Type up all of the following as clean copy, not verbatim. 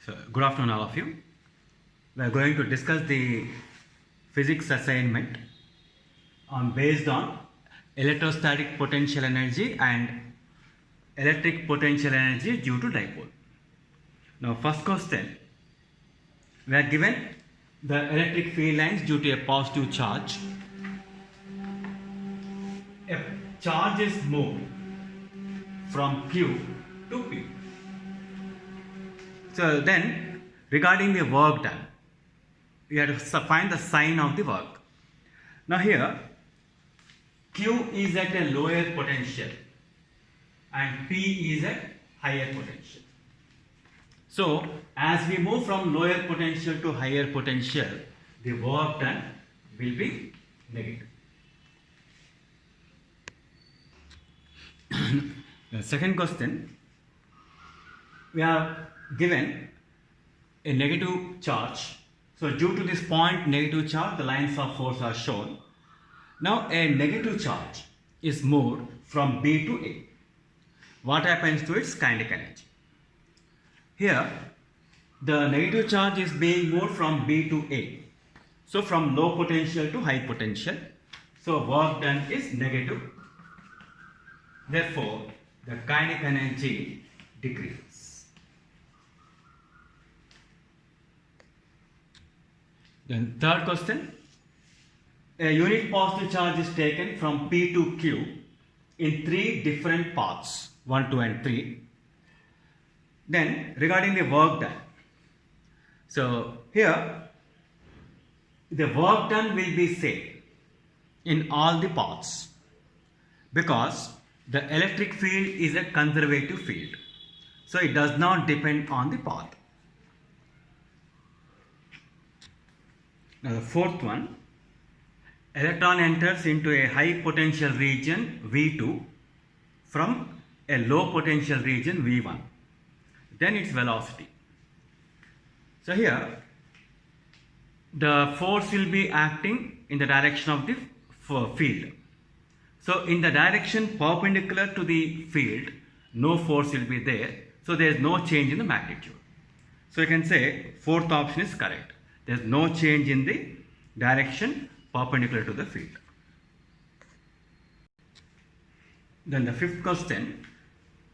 So, good afternoon, all of you. We are going to discuss the physics assignment based on electrostatic potential energy and electric potential energy due to dipole. Now, first question, we are given the electric field lines due to a positive charge. A charge is moved from Q to P. So then, regarding the work done, we have to find the sign of the work. Now here, Q is at a lower potential and P is at higher potential. So, as we move from lower potential to higher potential, the work done will be negative. The second question, we are given a negative charge. So due to this point negative charge, the lines of force are shown. Now a negative charge is moved from B to A. What happens to its kinetic energy? Here the negative charge is being moved from B to A. So from low potential to high potential. So work done is negative. Therefore the kinetic energy decreases. Then third question, a unit positive charge is taken from P to Q in three different paths, 1, 2 and 3. Then regarding the work done, so here the work done will be same in all the paths because the electric field is a conservative field. So it does not depend on the path. Now the fourth one, electron enters into a high potential region V2 from a low potential region V1. Then its velocity. So here the force will be acting in the direction of the field. So in the direction perpendicular to the field, no force will be there. So there is no change in the magnitude. So you can say fourth option is correct. There is no change in the direction perpendicular to the field. Then the fifth question,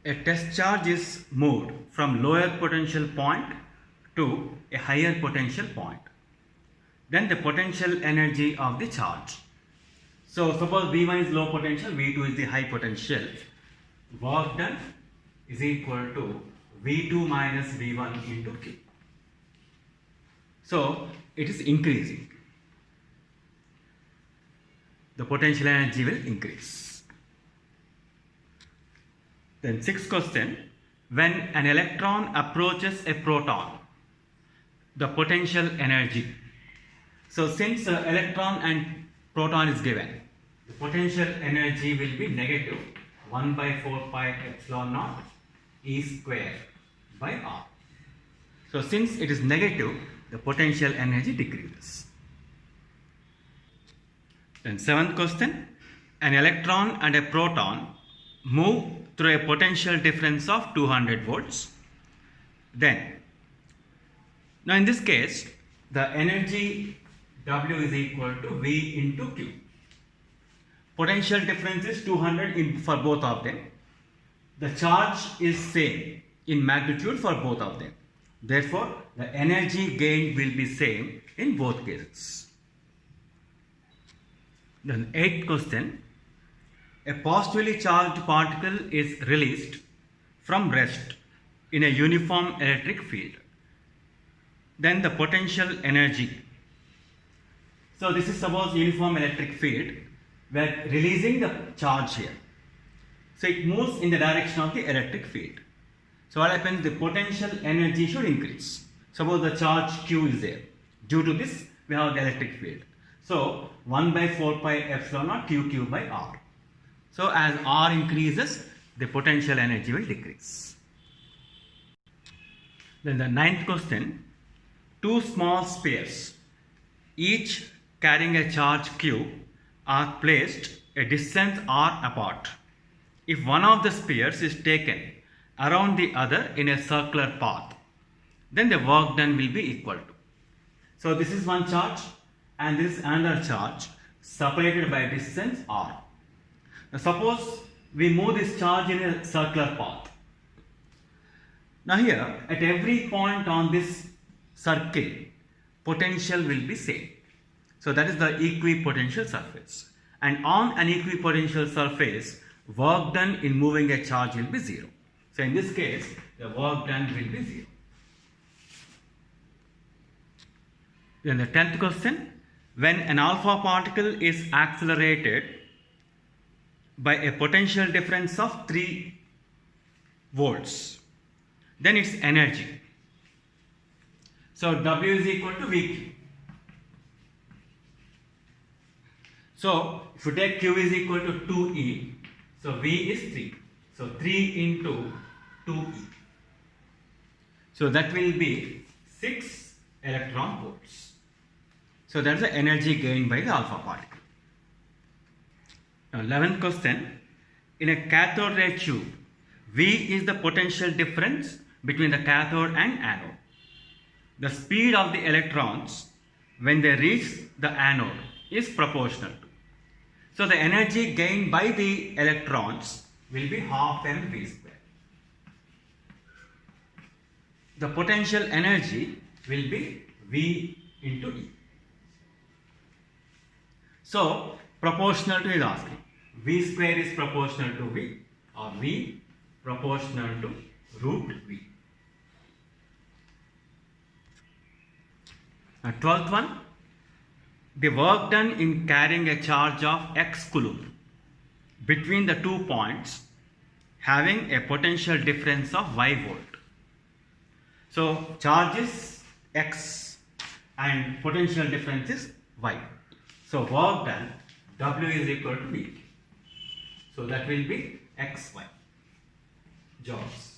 a test charge is moved from lower potential point to a higher potential point. Then the potential energy of the charge. So suppose V1 is low potential, V2 is the high potential. Work done is equal to V2 minus V1 into Q. So it is increasing. The potential energy will increase. Then sixth question, when an electron approaches a proton, the potential energy. So since electron and proton is given, the potential energy will be negative 1 by 4 pi epsilon naught E square by R. So since it is negative, the potential energy decreases. Then seventh question, an electron and a proton move through a potential difference of 200 volts. Then, now in this case, the energy W is equal to V into Q. Potential difference is 200 for both of them. The charge is same in magnitude for both of them. Therefore, the energy gained will be same in both cases. Then eighth question, a positively charged particle is released from rest in a uniform electric field. Then the potential energy. So this is suppose uniform electric field. We are releasing the charge here. So it moves in the direction of the electric field. So what happens? The potential energy should increase. Suppose the charge Q is there. Due to this, we have the electric field. So 1 by 4 pi epsilon naught Q by R. So as R increases, the potential energy will decrease. Then the ninth question, two small spheres, each carrying a charge Q, are placed a distance R apart. If one of the spheres is taken around the other in a circular path, then the work done will be equal to. So this is one charge and this is another charge separated by distance r. Now suppose we move this charge in a circular path. Now here at every point on this circle potential will be same. So that is the equipotential surface, and on an equipotential surface work done in moving a charge will be 0. So in this case the work done will be 0. Then the 10th question, when an alpha particle is accelerated by a potential difference of 3 volts, then its energy. So W is equal to VQ. So if you take Q is equal to 2E, so V is 3. So 3 into 2E. So that will be 6 electron volts. So that's the energy gained by the alpha particle. Now 11th question, in a cathode ray tube, V is the potential difference between the cathode and anode. The speed of the electrons when they reach the anode is proportional to. So the energy gained by the electrons will be half mv square. The potential energy will be V into E. So proportional to is asking. V square is proportional to V, or V proportional to root V. Now 12th one, the work done in carrying a charge of x coulomb between the 2 points having a potential difference of y volt. So charge is x and potential difference is y. So work done W is equal to V. So that will be xy joules.